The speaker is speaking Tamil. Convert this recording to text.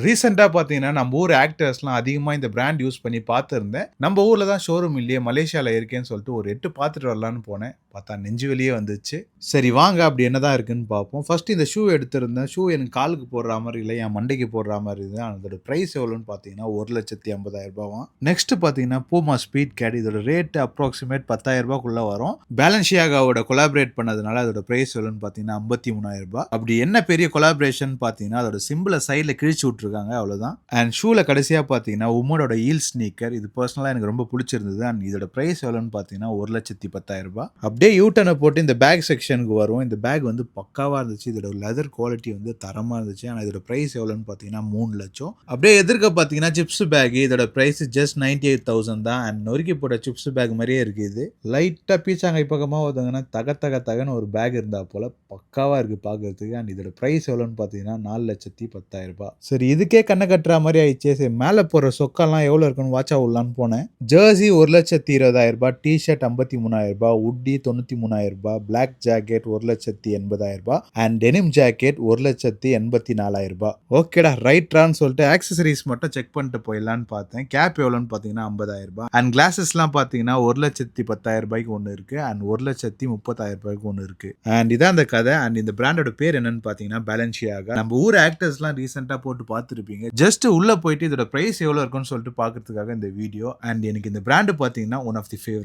ரீசெண்டா பார்த்தீங்கன்னா, நம்ம ஊர் ஆக்டர்ஸ்லாம் அதிகமா இந்த பிராண்ட் யூஸ் பண்ணி பார்த்திருந்தேன். நம்ம ஊர்ல தான் ஷோரூம் இல்லையே, மலேசியால இருக்கேன்னு சொல்லிட்டு ஒரு எட்டு பார்த்துட்டு வரலான்னு போனேன். பார்த்தா நெஞ்சு வலியே வந்துச்சு. சரி வாங்க அப்படி என்னதான் இருக்குன்னு பார்ப்போம். ஃபர்ஸ்ட் இந்த ஷூ எடுத்திருந்தேன். ஷூ எனக்கு காலுக்கு போடுற மாரி இல்ல, என் மண்டைக்கு போடுற மாரி இருந்தது. அதோட பிரைஸ் எவ்வளோன்னு பார்த்தீங்கன்னா, ரூ. 1,50,000 நெக்ஸ்ட் பார்த்தீங்கன்னா, பூமா ஸ்பீட் கேட் இதோட ரேட் அப்ராக்ஸிமேட் ரூ. 10,000க்குள்ள வரும். பேலன்சியாகாவோட கொலாபரேட் பண்ணதுனால அதோட பிரைஸ் எவ்வளோன்னு பார்த்தீங்கன்னா, ரூ. 53,000. அப்படி என்ன பெரிய கொலாபரேஷன் பார்த்தீங்கன்னா, அதோட சிம்பிள சைடுல கிழிச்சு விட்டுருக்காங்க அவ்வளோதான். அண்ட் ஷூல கடைசியா பார்த்தீங்கன்னா, உமனோட ஹீல் ஸ்னீக்கர் இது பர்சனலா எனக்கு ரொம்ப பிடிச்சிருந்தது. அண்ட் இதோட பிரைஸ் எவ்வளோன்னு பார்த்தீங்கன்னா, ரூ. 1,10,000. அப்படியே யூ டர்ன போட்டு இந்த பேக் செக்ஷனுக்கு வரும். இந்த பேக் வந்து பக்காவா இருந்துச்சு. இதோட லெதர் குவாலிட்டி வந்து தரமா இருந்துச்சு. ஆனா இதோட பிரைஸ் எவ்வளோன்னு பார்த்தீங்கன்னா, 3,00,000. அப்படியே எதிர்க்க பார்த்தீங்கன்னா, சிப்ஸ் பேக் இதோட பிரைஸ் ஜஸ்ட் 98,000 தான். அண்ட் நொறுக்கி போட்ட சிப்ஸ் பேக் மாதிரியே இருக்கு இது. லைட்டா பீச்சாங்கை பக்கமா ஒருத்தங்கன்னா தகன்னு ஒரு பேக் இருந்தா போல பக்காவா இருக்கு பார்க்கறதுக்கு. அண்ட் இதோட பிரைஸ் எவ்வளோன்னு பார்த்தீங்கன்னா, 4,10,000. சரி இதுக்கே கண்ண கட்டுற மாதிரி ஆயிடுச்சே. சரி மேலே போடுற சொக்கெல்லாம் எவ்வளோ இருக்குன்னு வாட்சா விடலான்னு போனேன். Jersey 1,20,000, tshirt 53,000, hoodie 93,000, black jacket 1,80,000 and denim jacket 1,84,000. ஓகேடா ரைட்ரான்னு சொல்லிட்டு ஆக்சசரிஸ் மட்டும் செக் பண்ணிட்டு போயிடலான்னு பார்த்தேன். கேப் எவ்வளோன்னு பார்த்தீங்கன்னா 50,000 அண்ட் கிளாஸஸ்லாம் பார்த்தீங்கன்னா 1,10,000 ஒன்று இருக்கு அண்ட் 1,30,000 ஒன்று இருக்கு. அண்ட் இதான் அந்த கதை. அண்ட் இந்த பிராண்டோட பேர் என்னன்னு பார்த்தீங்கன்னா பேலன்சியாகா. நம்ம ஊர் ஆக்டர்ஸ்லாம் ரீசெண்டா போட்டு பார்த்துருப்பீங்க. ஜஸ்ட் உள்ள போயிட்டு இதோட பிரைஸ் எவ்வளோ இருக்குன்னு சொல்லிட்டு பார்க்கறதுக்காக இந்த வீடியோ. அண்ட் எனக்கு இந்த பிராண்ட் பார்த்தீங்கன்னா ஒன் ஆஃப் தி ஃபேவரட்.